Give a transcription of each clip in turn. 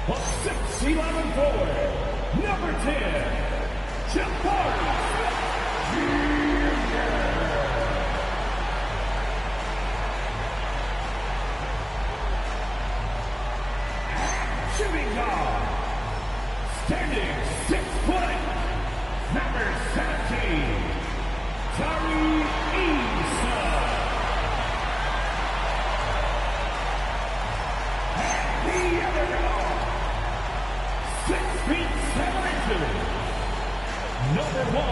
Well, 6'11" forward, number 10, Jabari Jr. Shooting guard, standing 6 foot, number 17, Tari Eason. And the other guard, 6 feet 7 inches, number 1,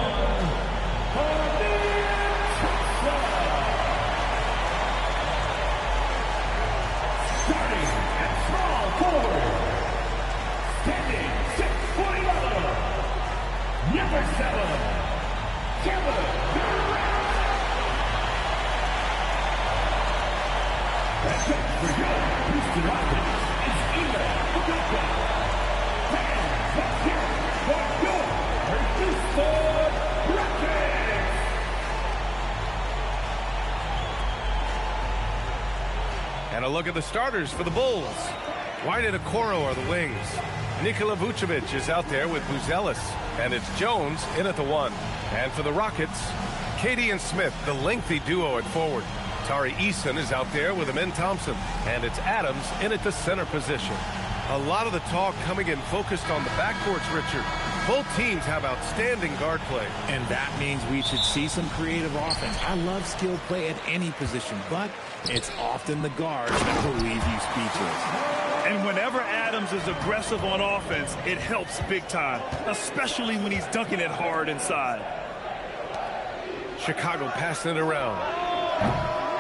Amir Thompson. Starting at small forward, standing 6'11", number 7, Kevin Durant. That's it for your Houston Rockets. It's Ime Udoka. Fans, let's hear it for your Houston Rockets. And a look at the starters for the Bulls. White and Okoro are the wings. Nikola Vucevic is out there with Buzelis. And it's Jones in at the 1. And for the Rockets, Katie and Smith, the lengthy duo at forward. Tari Eason is out there with Amen Thompson. And it's Adams in at the center position. A lot of the talk coming in focused on the backcourts, Richard. Both teams have outstanding guard play. And that means we should see some creative offense. I love skilled play at any position, but it's often the guards that will leave you speechless. And whenever Adams is aggressive on offense, it helps big time, especially when he's dunking it hard inside. Chicago passing it around.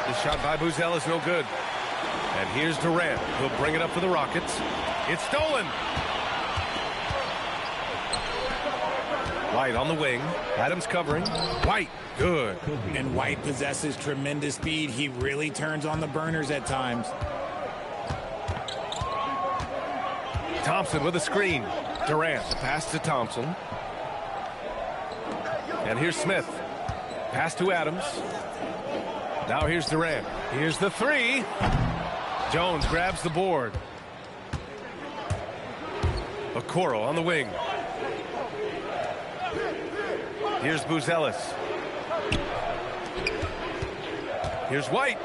The shot by Buzelis no good. And here's Durant. He'll bring it up for the Rockets. It's stolen. White on the wing. Adams covering. White, good. And White possesses tremendous speed. He really turns on the burners at times. Thompson with a screen. Durant, the pass to Thompson. And here's Smith. Pass to Adams. Now here's Durant. Here's the 3. Jones grabs the board. Okoro on the wing. Here's Buzelis. Here's White.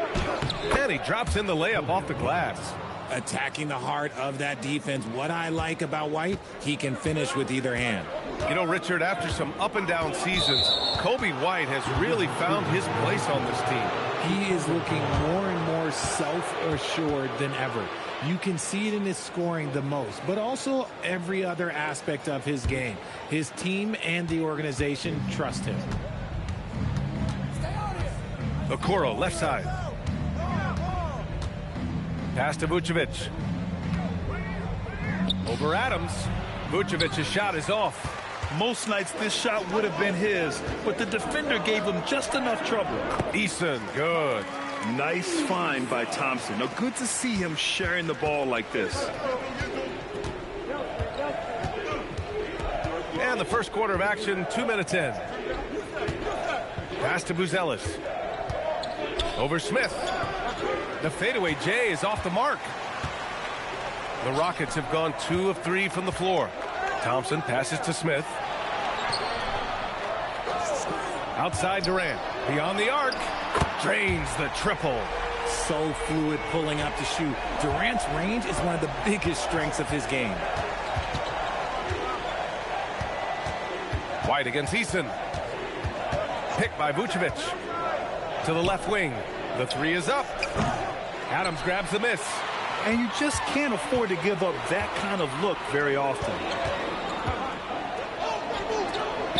And he drops in the layup off the glass. Attacking the heart of that defense. What I like about White, he can finish with either hand. You know, Richard, after some up and down seasons, Coby White has really found his place on this team. He is looking more and more self-assured than ever. You can see it in his scoring the most, but also every other aspect of his game. His team and the organization trust him. Okoro, left side. Pass to Vucevic. Over Adams. Vucevic's shot is off. Most nights this shot would have been his, but the defender gave him just enough trouble. Eason, good. Nice find by Thompson. Now, good to see him sharing the ball like this. And the first quarter of action, 2 minutes in. Pass to Buzelis. Over Smith. The fadeaway J is off the mark. The Rockets have gone 2 of 3 from the floor. Thompson passes to Smith. Outside Durant. Beyond the arc. Drains the triple. So fluid pulling up to shoot. Durant's range is one of the biggest strengths of his game. White against Eason. Picked by Vucevic. To the left wing. The 3 is up. Adams grabs the miss. And you just can't afford to give up that kind of look very often.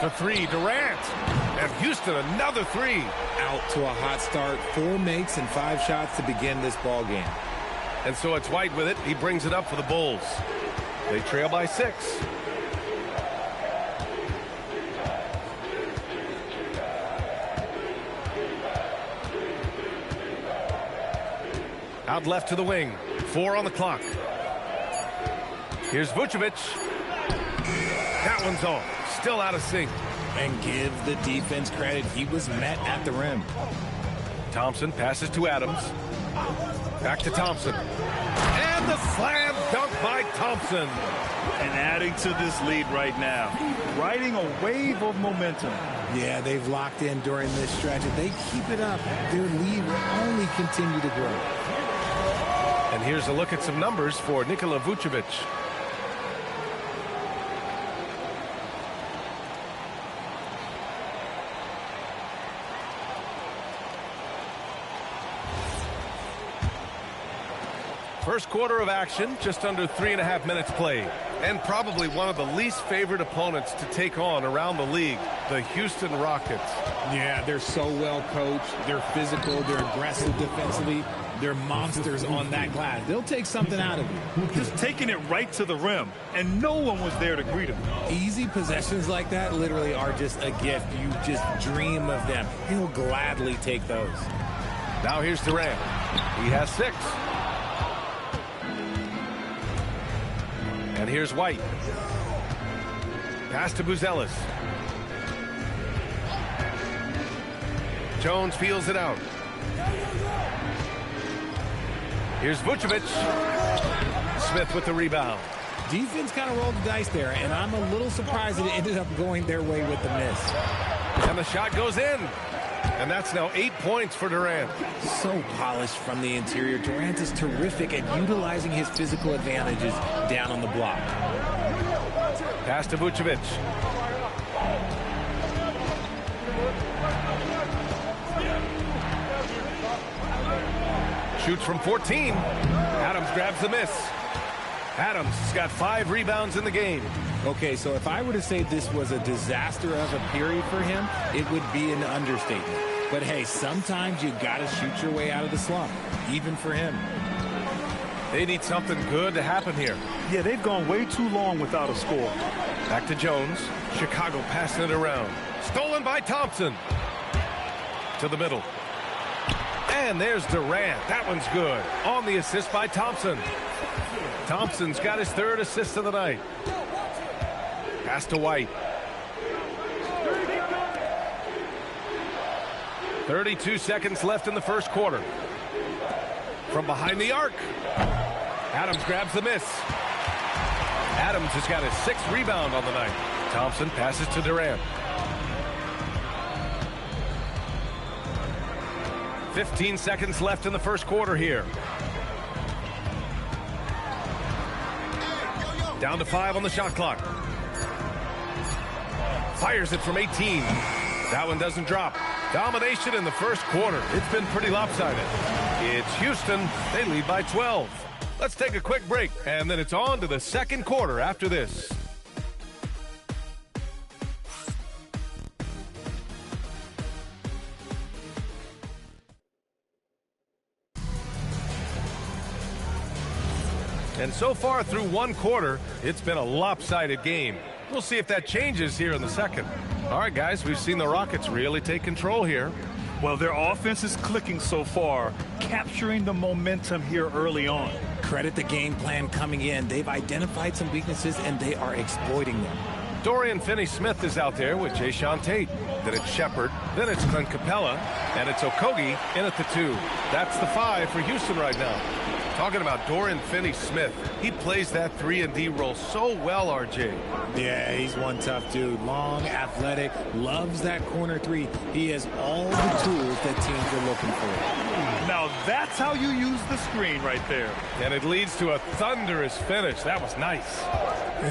The 3, Durant. And Houston, another 3. Out to a hot start. 4 makes and 5 shots to begin this ball game. And so it's White with it. He brings it up for the Bulls. They trail by 6. Out left to the wing. 4 on the clock. Here's Vucevic. That one's off. Still out of sync. And give the defense credit. He was met at the rim. Thompson passes to Adams. Back to Thompson. And the slam dunk by Thompson. And adding to this lead right now, riding a wave of momentum. Yeah, they've locked in during this stretch. If they keep it up, their lead will only continue to grow. And here's a look at some numbers for Nikola Vucevic. First quarter of action, just under 3.5 minutes played. And probably one of the least favored opponents to take on around the league, the Houston Rockets. Yeah, they're so well coached. They're physical. They're aggressive defensively. They're monsters on that glass. They'll take something out of you. Just taking it right to the rim, and no one was there to greet him. Easy possessions like that literally are just a gift. You just dream of them. He'll gladly take those. Now here's Durant. He has 6. And here's White. Pass to Buzelis. Jones feels it out. Here's Vucevic. Smith with the rebound. Defense kind of rolled the dice there, and I'm a little surprised that it ended up going their way with the miss. And the shot goes in. And that's now 8 points for Durant. So polished from the interior. Durant is terrific at utilizing his physical advantages down on the block. Pass to Vucevic. Shoots from 14. Adams grabs the miss. Adams has got 5 rebounds in the game. Okay, so if I were to say this was a disaster of a period for him, it would be an understatement. But hey, sometimes you got to shoot your way out of the slump, even for him. They need something good to happen here. Yeah, they've gone way too long without a score. Back to Jones. Chicago passing it around. Stolen by Thompson. To the middle. And there's Durant. That one's good. On the assist by Thompson. Thompson's got his 3rd assist of the night. Pass to White. 32 seconds left in the first quarter. From behind the arc. Adams grabs the miss. Adams has got his 6th rebound on the night. Thompson passes to Durant. 15 seconds left in the first quarter here. Down to 5 on the shot clock. Fires it from 18. That one doesn't drop. Domination in the first quarter. It's been pretty lopsided. It's Houston. They lead by 12. Let's take a quick break, and then it's on to the second quarter after this. And so far through one quarter, it's been a lopsided game. We'll see if that changes here in the second. All right, guys, we've seen the Rockets really take control here. Well, their offense is clicking so far, capturing the momentum here early on. Credit the game plan coming in. They've identified some weaknesses, and they are exploiting them. Dorian Finney-Smith is out there with Jae'Sean Tate. Then it's Shepard. Then it's Clint Capella. And it's Okogie in at the 2. That's the 5 for Houston right now. Talking about Dorian Finney-Smith, he plays that 3-and-D role so well, RJ. Yeah, he's one tough dude. Long, athletic, loves that corner 3. He has all the tools that teams are looking for. Now that's how you use the screen right there. And it leads to a thunderous finish. That was nice.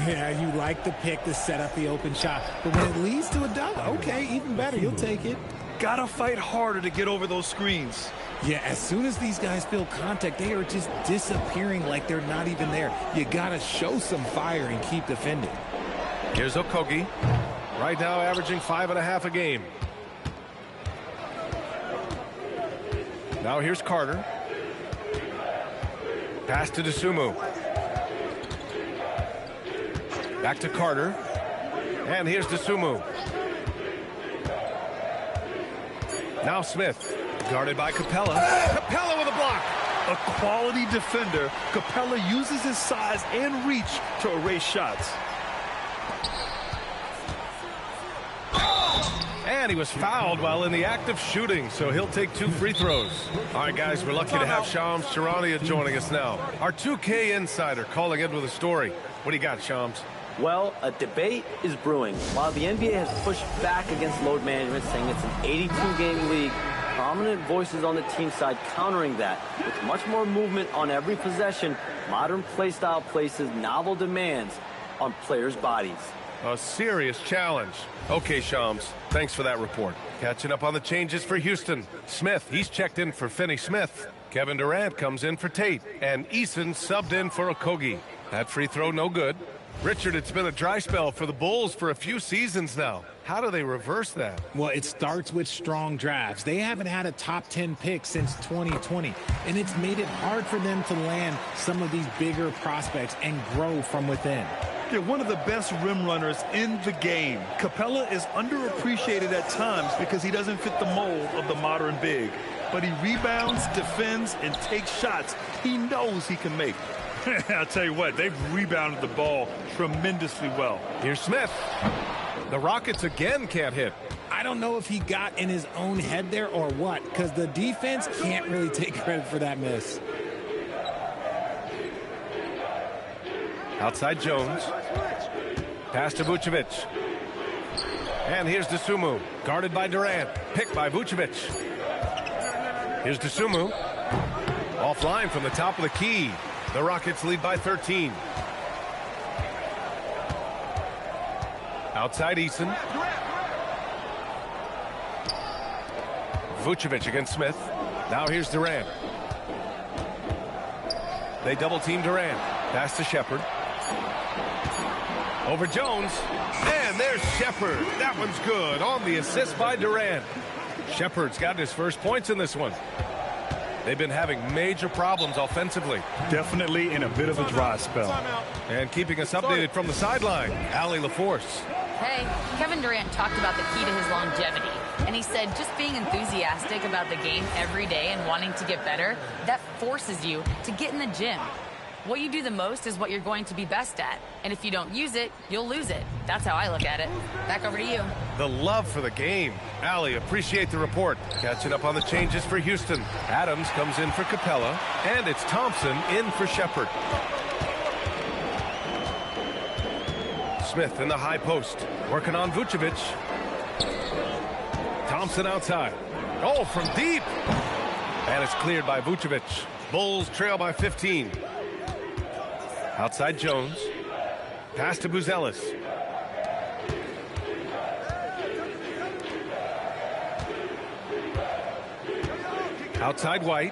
Yeah, you like the pick to set up the open shot. But when it leads to a dunk, okay, even better. You'll take it. Gotta fight harder to get over those screens. Yeah, as soon as these guys feel contact, they are just disappearing like they're not even there. You got to show some fire and keep defending. Here's Okogie. Right now averaging 5.5 a game. Now here's Carter. Pass to Dosunmu. Back to Carter. And here's Dosunmu. Now Smith. Guarded by Capella. Capella with a block. A quality defender, Capella uses his size and reach to erase shots. And he was fouled while in the act of shooting, so he'll take 2 free throws. All right, guys, we're lucky to have Shams Charania joining us now. Our 2K insider calling in with a story. What do you got, Shams? Well, a debate is brewing. While the NBA has pushed back against load management, saying it's an 82-game league, prominent voices on the team side countering that. With much more movement on every possession, modern play style places novel demands on players' bodies. A serious challenge. Okay, Shams, thanks for that report. Catching up on the changes for Houston. Smith, he's checked in for Finney Smith. Kevin Durant comes in for Tate. And Eason subbed in for Okogie. That free throw, no good. Richard, it's been a dry spell for the Bulls for a few seasons now. How do they reverse that? Well, it starts with strong drafts. They haven't had a top 10 pick since 2020, and it's made it hard for them to land some of these bigger prospects and grow from within. Yeah, one of the best rim runners in the game. Capella is underappreciated at times because he doesn't fit the mold of the modern big. But he rebounds, defends, and takes shots he knows he can make. I'll tell you what, they've rebounded the ball tremendously well. Here's Smith. The Rockets again can't hit. I don't know if he got in his own head there or what, because the defense can't really take credit for that miss. Outside Jones. Pass to Vucevic. And here's Dosunmu. Guarded by Durant. Picked by Vucevic. Here's Dosunmu. Offline from the top of the key. The Rockets lead by 13. Outside Eason. Vucevic against Smith. Now here's Durant. They double team Durant. Pass to Shepherd. Over Jones. And there's Shepherd. That one's good on the assist by Durant. Shepherd's gotten his first points in this one. They've been having major problems offensively. Definitely in a bit of a dry spell. And keeping us updated from the sideline, Allie LaForce. Hey, Kevin Durant talked about the key to his longevity. And he said just being enthusiastic about the game every day and wanting to get better, that forces you to get in the gym. What you do the most is what you're going to be best at. And if you don't use it, you'll lose it. That's how I look at it. Back over to you. The love for the game. Allie, appreciate the report. Catching up on the changes for Houston. Adams comes in for Capella. And it's Thompson in for Shepherd. Smith in the high post. Working on Vucevic. Thompson outside. Oh, from deep. And it's cleared by Vucevic. Bulls trail by 15. Outside Jones. Pass to Buzelis. Outside White.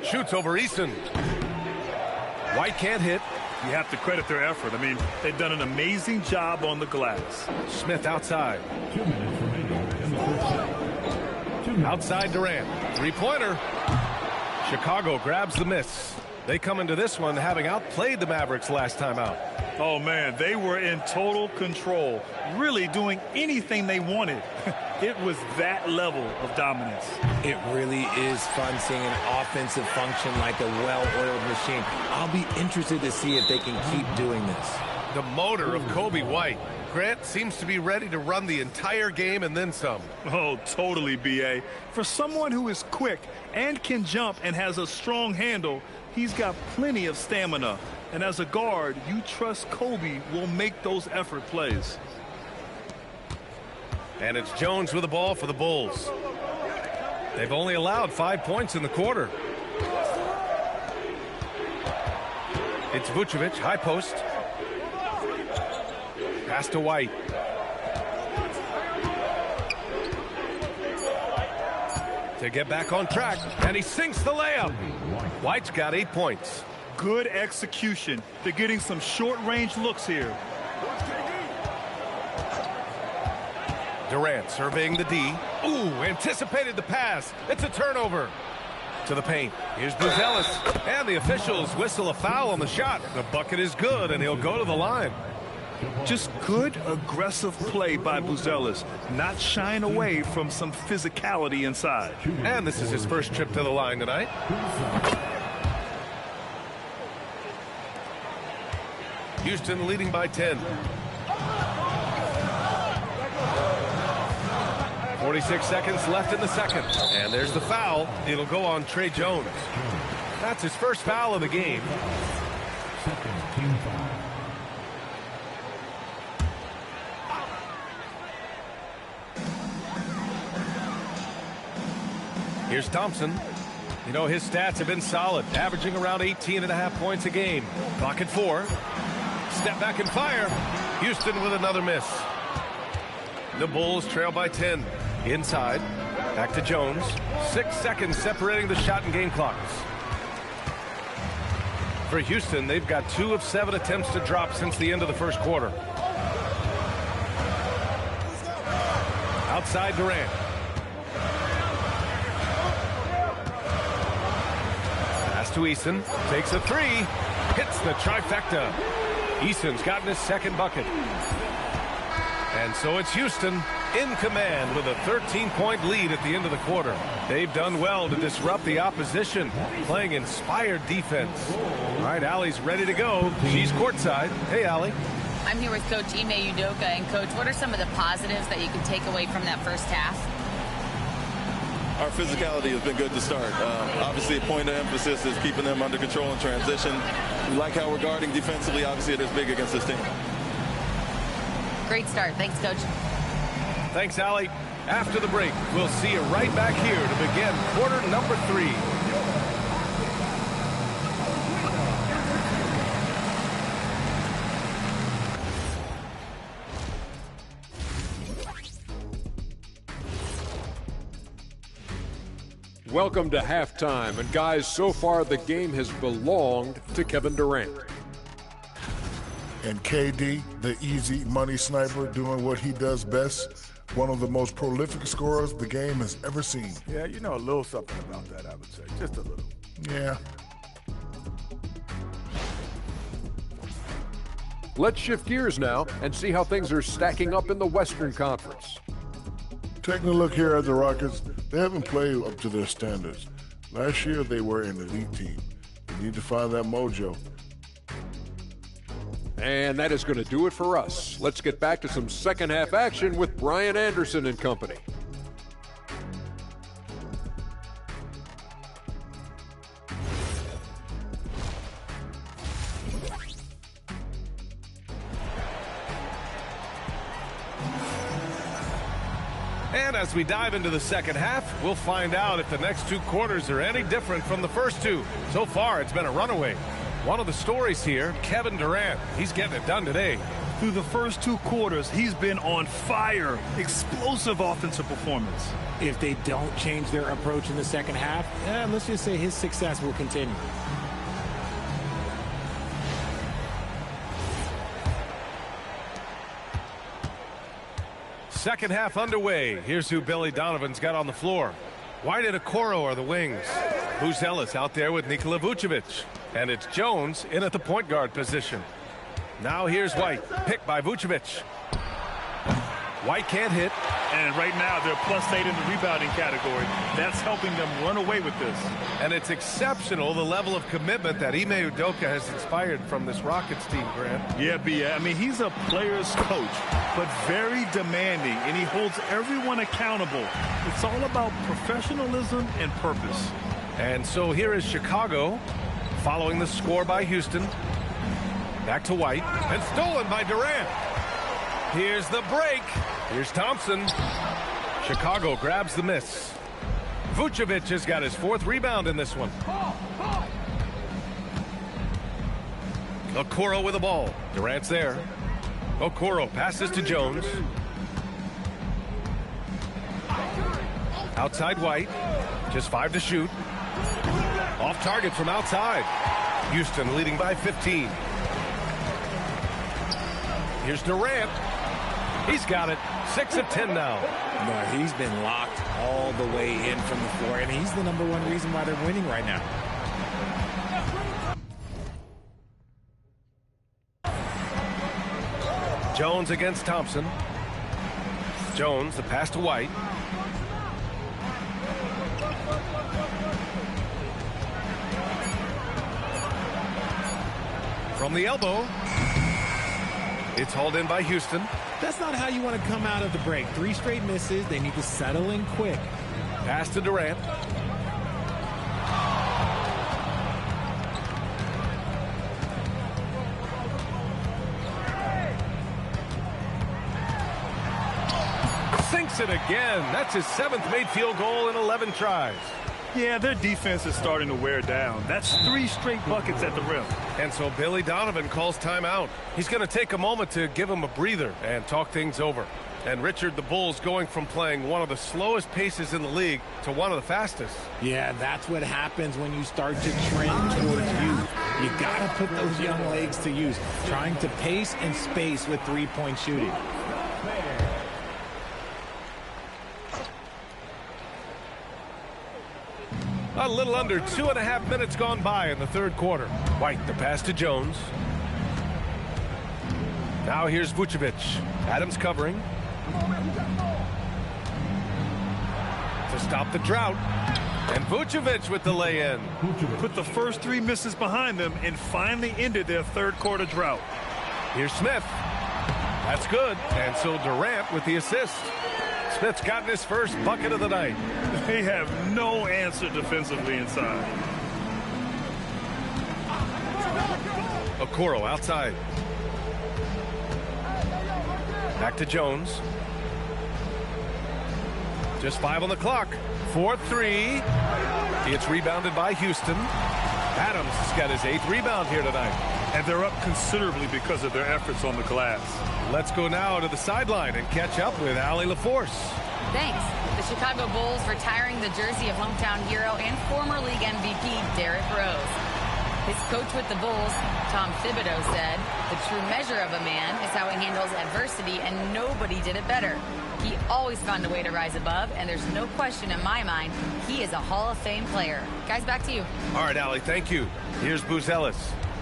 Shoots over Eason. White can't hit. You have to credit their effort. I mean, they've done an amazing job on the glass. Smith outside. 2 minutes remaining in the first half. 2 minutes. Outside Durant. Three-pointer. Chicago grabs the miss. They come into this one having outplayed the Mavericks last time out. Oh, man, they were in total control, really doing anything they wanted. It was that level of dominance. It really is fun seeing an offensive function like a well-oiled machine. I'll be interested to see if they can keep doing this. The motor of Kobe White. Grant seems to be ready to run the entire game and then some. Oh, totally, B.A. For someone who is quick and can jump and has a strong handle, he's got plenty of stamina. And as a guard, you trust Kobe will make those effort plays. And it's Jones with the ball for the Bulls. They've only allowed 5 points in the quarter. It's Vucevic, high post. Pass to White. To get back on track, and he sinks the layup. White's got 8 points. Good execution. They're getting some short-range looks here. Durant surveying the D. Ooh, anticipated the pass. It's a turnover. To the paint. Here's Buzelis. And the officials whistle a foul on the shot. The bucket is good, and he'll go to the line. Just good, aggressive play by Buzelis, not shying away from some physicality inside. And this is his first trip to the line tonight. Houston leading by 10. 46 seconds left in the second. And there's the foul. It'll go on Tre Jones. That's his first foul of the game. Second team foul. Here's Thompson. You know, his stats have been solid, averaging around 18.5 points a game. Clock at 4. Step back and fire. Houston with another miss. The Bulls trail by 10. Inside. Back to Jones. 6 seconds separating the shot and game clocks. For Houston, they've got 2 of 7 attempts to drop since the end of the first quarter. Outside Durant. Pass to Eason. Takes a 3. Hits the trifecta. Eason's gotten his second bucket. And so it's Houston in command with a 13-point lead at the end of the quarter. They've done well to disrupt the opposition, playing inspired defense. All right, Allie's ready to go. She's courtside. Hey, Allie. I'm here with Coach Ime Udoka. And, Coach, what are some of the positives that you can take away from that first half? Our physicality has been good to start. Obviously, a point of emphasis is keeping them under control in transition. We like how we're guarding defensively. Obviously, it is big against this team. Great start. Thanks, Coach. Thanks, Allie. After the break, we'll see you right back here to begin quarter number 3. Welcome to halftime, and guys, so far the game has belonged to Kevin Durant. And KD, the easy money sniper, doing what he does best. One of the most prolific scorers the game has ever seen. Yeah, you know a little something about that, I would say. Just a little. Yeah. Let's shift gears now and see how things are stacking up in the Western Conference. Taking a look here at the Rockets, they haven't played up to their standards. Last year, they were an elite team. They need to find that mojo. And that is going to do it for us. Let's get back to some second half action with Brian Anderson and company. And as we dive into the second half, we'll find out if the next 2 quarters are any different from the first 2. So far, it's been a runaway. One of the stories here, Kevin Durant. He's getting it done today. Through the first 2 quarters, he's been on fire. Explosive offensive performance. If they don't change their approach in the second half, let's just say his success will continue. Second half underway. Here's who Billy Donovan's got on the floor. White and Okoro are the wings. Buzelis out there with Nikola Vucevic. And it's Jones in at the point guard position. Now here's White, picked by Vucevic. White can't hit. And right now they're +8 in the rebounding category. That's helping them run away with this. And it's exceptional, the level of commitment that Ime Udoka has inspired from this Rockets team, Grant. Yeah, B. I mean, he's a player's coach, but very demanding, and he holds everyone accountable. It's all about professionalism and purpose. And so here is Chicago, following the score by Houston. Back to White, and stolen by Durant. Here's the break. Here's Thompson. Chicago grabs the miss. Vucevic has got his 4th rebound in this one. Okoro with the ball. Durant's there. Okoro passes to Jones. Outside White. Just 5 to shoot. Off target from outside. Houston leading by 15. Here's Durant. He's got it. 6 of 10 now. No, he's been locked all the way in from the floor, and he's the #1 reason why they're winning right now. Jones against Thompson. Jones, the pass to White. From the elbow. It's hauled in by Houston. That's not how you want to come out of the break. 3 straight misses. They need to settle in quick. Pass to Durant. Sinks it again. That's his 7th made field goal in 11 tries. Yeah, their defense is starting to wear down. That's 3 straight buckets at the rim. And so Billy Donovan calls timeout. He's going to take a moment to give him a breather and talk things over. And Richard, the Bulls going from playing one of the slowest paces in the league to one of the fastest. Yeah, that's what happens when you start to trend towards youth. You got to put those young legs to use, trying to pace and space with three-point shooting. A little under 2.5 minutes gone by in the third quarter. White, the pass to Jones. Now here's Vucevic. Adams covering. To stop the drought. And Vucevic with the lay-in. Put the first 3 misses behind them and finally ended their third quarter drought. Here's Smith. That's good. And so Durant with the assist. Smith's gotten his first bucket of the night. They have no answer defensively inside. Okoro outside. Back to Jones. Just 5 on the clock. 4-3. It's rebounded by Houston. Adams has got his 8th rebound here tonight. And they're up considerably because of their efforts on the glass. Let's go now to the sideline and catch up with Allie LaForce. Thanks. The Chicago Bulls retiring the jersey of hometown hero and former league MVP Derrick Rose. His coach with the Bulls, Tom Thibodeau, said, "The true measure of a man is how he handles adversity, and nobody did it better. He always found a way to rise above, and there's no question in my mind he is a Hall of Fame player." Guys, back to you. All right, Allie, thank you. Here's Buzelis.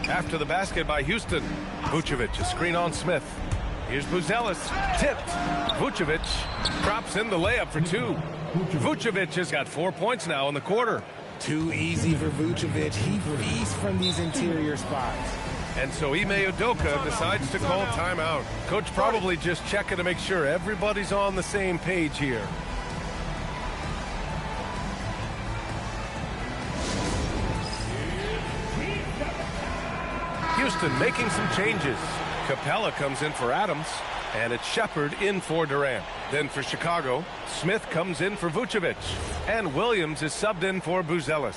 After the basket by Houston. Vucevic, a screen on Smith. Here's Buzelis. Tipped. Vucevic drops in the layup for 2. Vucevic has got 4 points now in the quarter. Too easy for Vucevic. He feasts from these interior spots. And so Ime Udoka decides to call timeout. Coach probably just checking to make sure everybody's on the same page here. Houston making some changes. Capella comes in for Adams, and it's Shepard in for Durant. Then for Chicago, Smith comes in for Vucevic, and Williams is subbed in for Buzelis.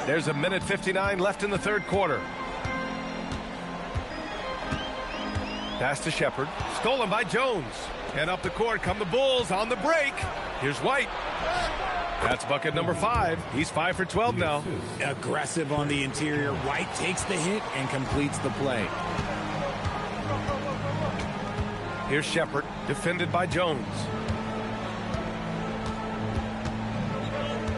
There's a minute 59 left in the third quarter. Pass to Shepard, stolen by Jones. And up the court come the Bulls on the break. Here's White. That's bucket number 5. He's 5 for 12 now. Aggressive on the interior. White takes the hit and completes the play. Here's Shepard, defended by Jones.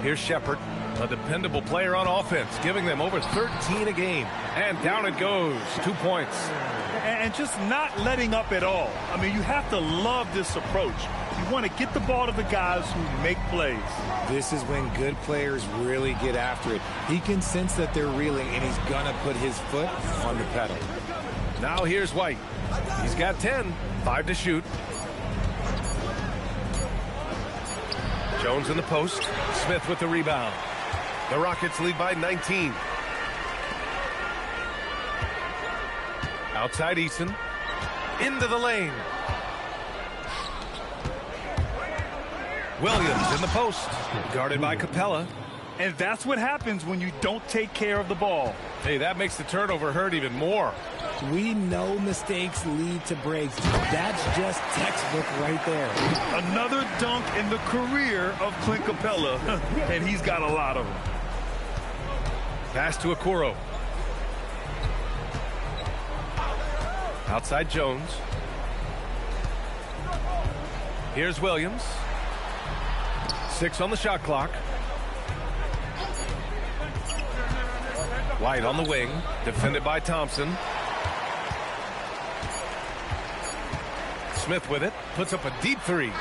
Here's Shepard, a dependable player on offense, giving them over 13 a game. And down it goes, 2 points. And just not letting up at all. I mean, you have to love this approach. You want to get the ball to the guys who make plays. This is when good players really get after it. He can sense that they're reeling, and he's going to put his foot on the pedal. Now here's White. He's got 10, 5 to shoot. Jones in the post. Smith with the rebound. The Rockets lead by 19. Outside Eason. Into the lane. Williams in the post. Guarded by Capella. And that's what happens when you don't take care of the ball. Hey, that makes the turnover hurt even more. We know mistakes lead to breaks. That's just textbook right there. Another dunk in the career of Clint Capella, and he's got a lot of them. Pass to Okoro. Outside Jones. Here's Williams. 6 on the shot clock. White on the wing, defended by Thompson. Smith with it, puts up a deep 3.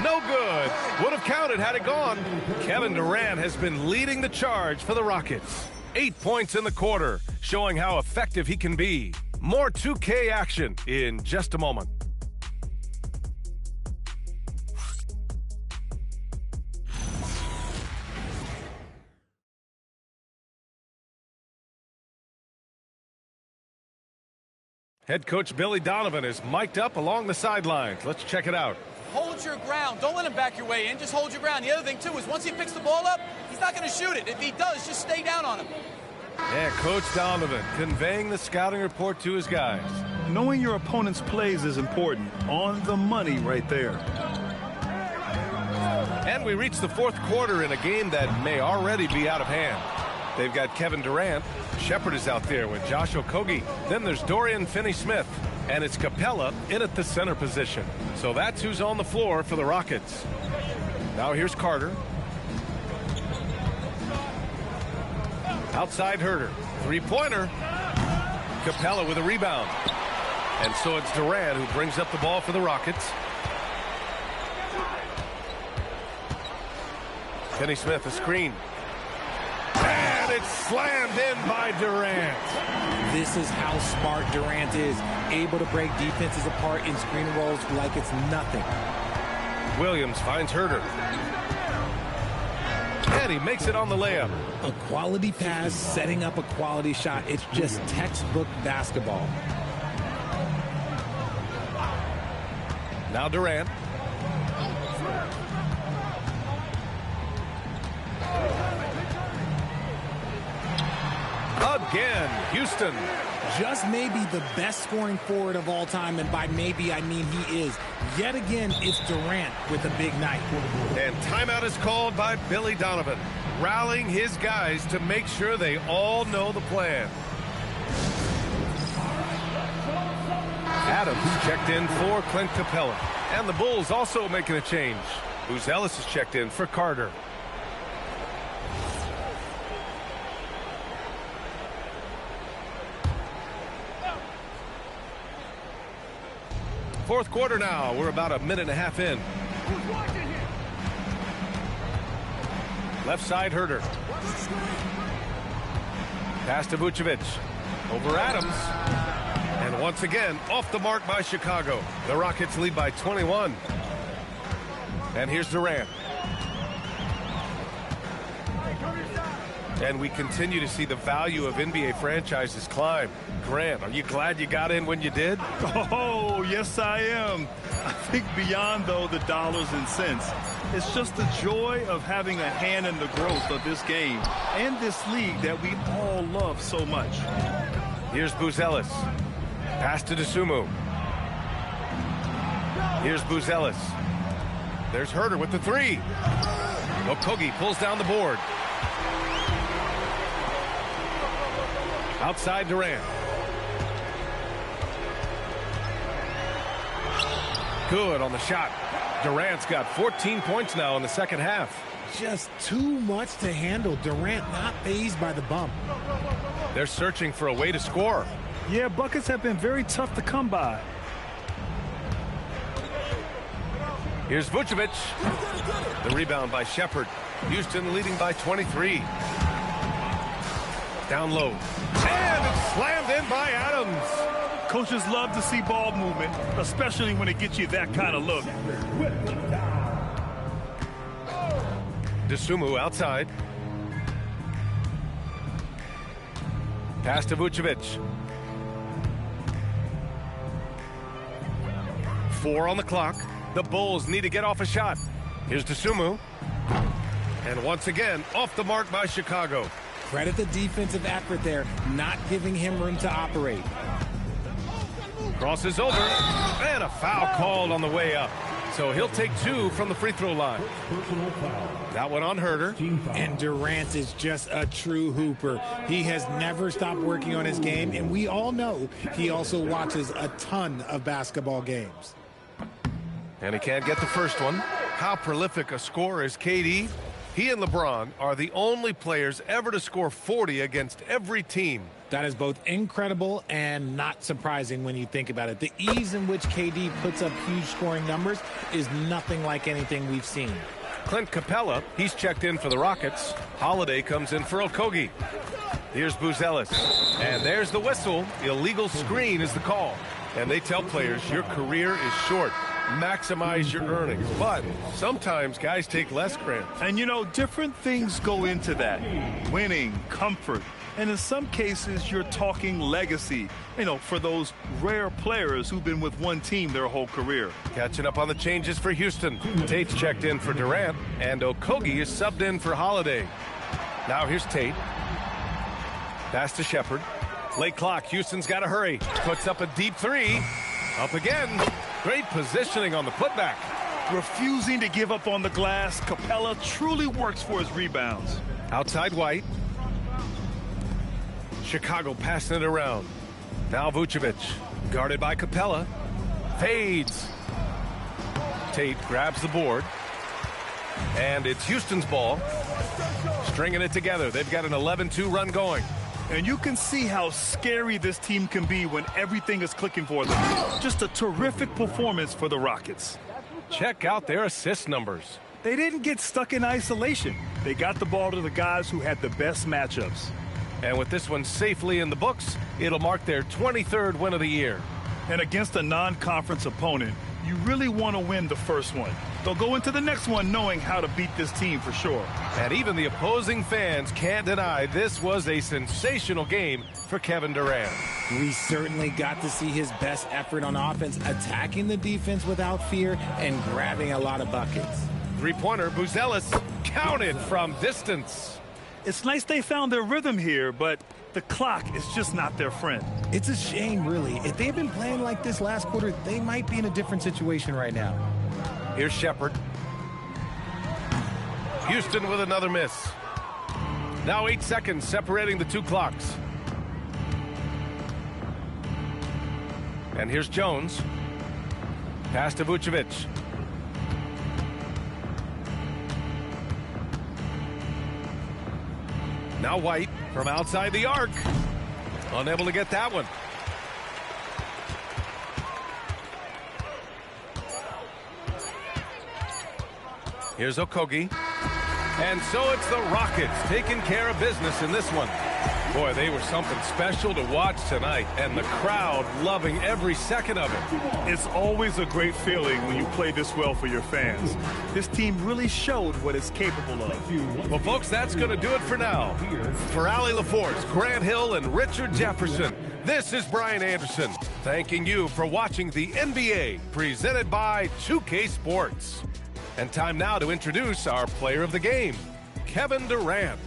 No good. Would have counted had it gone. Kevin Durant has been leading the charge for the Rockets. 8 points in the quarter, showing how effective he can be. More 2K action in just a moment. Head coach Billy Donovan is mic'd up along the sidelines. Let's check it out. Hold your ground. Don't let him back your way in. Just hold your ground. The other thing, too, is once he picks the ball up, he's not going to shoot it. If he does, just stay down on him. Yeah, Coach Donovan conveying the scouting report to his guys. Knowing your opponent's plays is important. On the money right there. And we reach the fourth quarter in a game that may already be out of hand. They've got Kevin Durant. Shepherd is out there with Josh Okogie. Then there's Dorian Finney-Smith. And it's Capella in at the center position. So that's who's on the floor for the Rockets. Now here's Carter. Outside Herter. Three-pointer. Capella with a rebound. And so it's Durant who brings up the ball for the Rockets. Finney-Smith a screen. And it's slammed in by Durant. This is how smart Durant is, able to break defenses apart in screen rolls like it's nothing. Williams finds Herter. And he makes it on the layup. A quality pass, setting up a quality shot. It's just textbook basketball. Now Durant. Again, Houston. Just maybe the best scoring forward of all time, and by maybe I mean he is. Yet again, it's Durant with a big night. And timeout is called by Billy Donovan, rallying his guys to make sure they all know the plan. Adams checked in for Clint Capella. And the Bulls also making a change. Buzelis is checked in for Carter. Fourth quarter now. We're about a minute and a half in. Left side, Herter. Pass to Vucevic. Over Adams. And once again, off the mark by Chicago. The Rockets lead by 21. And here's Durant. And we continue to see the value of NBA franchises climb. Grant, are you glad you got in when you did? Oh, yes, I am. I think beyond, though, the dollars and cents, it's just the joy of having a hand in the growth of this game and this league that we all love so much. Here's Buzelis. Pass to Dosunmu. Here's Buzelis. There's Herter with the three. Okogie pulls down the board. Outside Durant. Good on the shot. Durant's got 14 points now in the second half. Just too much to handle. Durant not fazed by the bump. They're searching for a way to score. Yeah, buckets have been very tough to come by. Here's Vucevic. The rebound by Shepherd. Houston leading by 23. Down low. And it's slammed in by Adams. Coaches love to see ball movement, especially when it gets you that kind of look. Dosunmu outside. Pass to Vucevic. 4 on the clock. The Bulls need to get off a shot. Here's Dosunmu. And once again, off the mark by Chicago. Credit the defensive effort there, not giving him room to operate. Crosses over, and a foul called on the way up. So he'll take 2 from the free throw line. That one on Herter. And Durant is just a true hooper. He has never stopped working on his game, and we all know he also watches a ton of basketball games. And he can't get the first one. How prolific a scorer is KD? He and LeBron are the only players ever to score 40 against every team. That is both incredible and not surprising when you think about it. The ease in which KD puts up huge scoring numbers is nothing like anything we've seen. Clint Capella, he's checked in for the Rockets. Holiday comes in for Okogie. Here's Buzelis. And there's the whistle. Illegal screen is the call. And they tell players your career is short. Maximize your earnings. But sometimes guys take less grants. And, you know, different things go into that. Winning, comfort, and in some cases, you're talking legacy, you know, for those rare players who've been with one team their whole career. Catching up on the changes for Houston. Tate's checked in for Durant, and Okogie is subbed in for Holiday. Now here's Tate. Pass to Shepard. Late clock. Houston's got to hurry. Puts up a deep three. Up again. Great positioning on the putback. Refusing to give up on the glass, Capella truly works for his rebounds. Outside White. Chicago passing it around. Now Vucevic. Guarded by Capella. Fades. Tate grabs the board. And it's Houston's ball. Stringing it together. They've got an 11-2 run going. And you can see how scary this team can be when everything is clicking for them. Just a terrific performance for the Rockets. Check out their assist numbers. They didn't get stuck in isolation. They got the ball to the guys who had the best matchups. And with this one safely in the books, it'll mark their 23rd win of the year. And against a non-conference opponent, you really want to win the first one. They'll go into the next one knowing how to beat this team for sure. And even the opposing fans can't deny this was a sensational game for Kevin Durant. We certainly got to see his best effort on offense, attacking the defense without fear and grabbing a lot of buckets. Three-pointer, Buzelis counted from distance. It's nice they found their rhythm here, but the clock is just not their friend. It's a shame, really. If they've been playing like this last quarter, they might be in a different situation right now. Here's Shepard. Houston with another miss. Now 8 seconds separating the two clocks. And here's Jones. Pass to Vucevic. Now White from outside the arc. Unable to get that one. Here's Okogie. And so it's the Rockets taking care of business in this one. Boy, they were something special to watch tonight, and the crowd loving every second of it. It's always a great feeling when you play this well for your fans. This team really showed what it's capable of. Well, folks, that's going to do it for now. For Allie LaForce, Grant Hill, and Richard Jefferson, this is Brian Anderson, thanking you for watching the NBA, presented by 2K Sports. And time now to introduce our player of the game, Kevin Durant.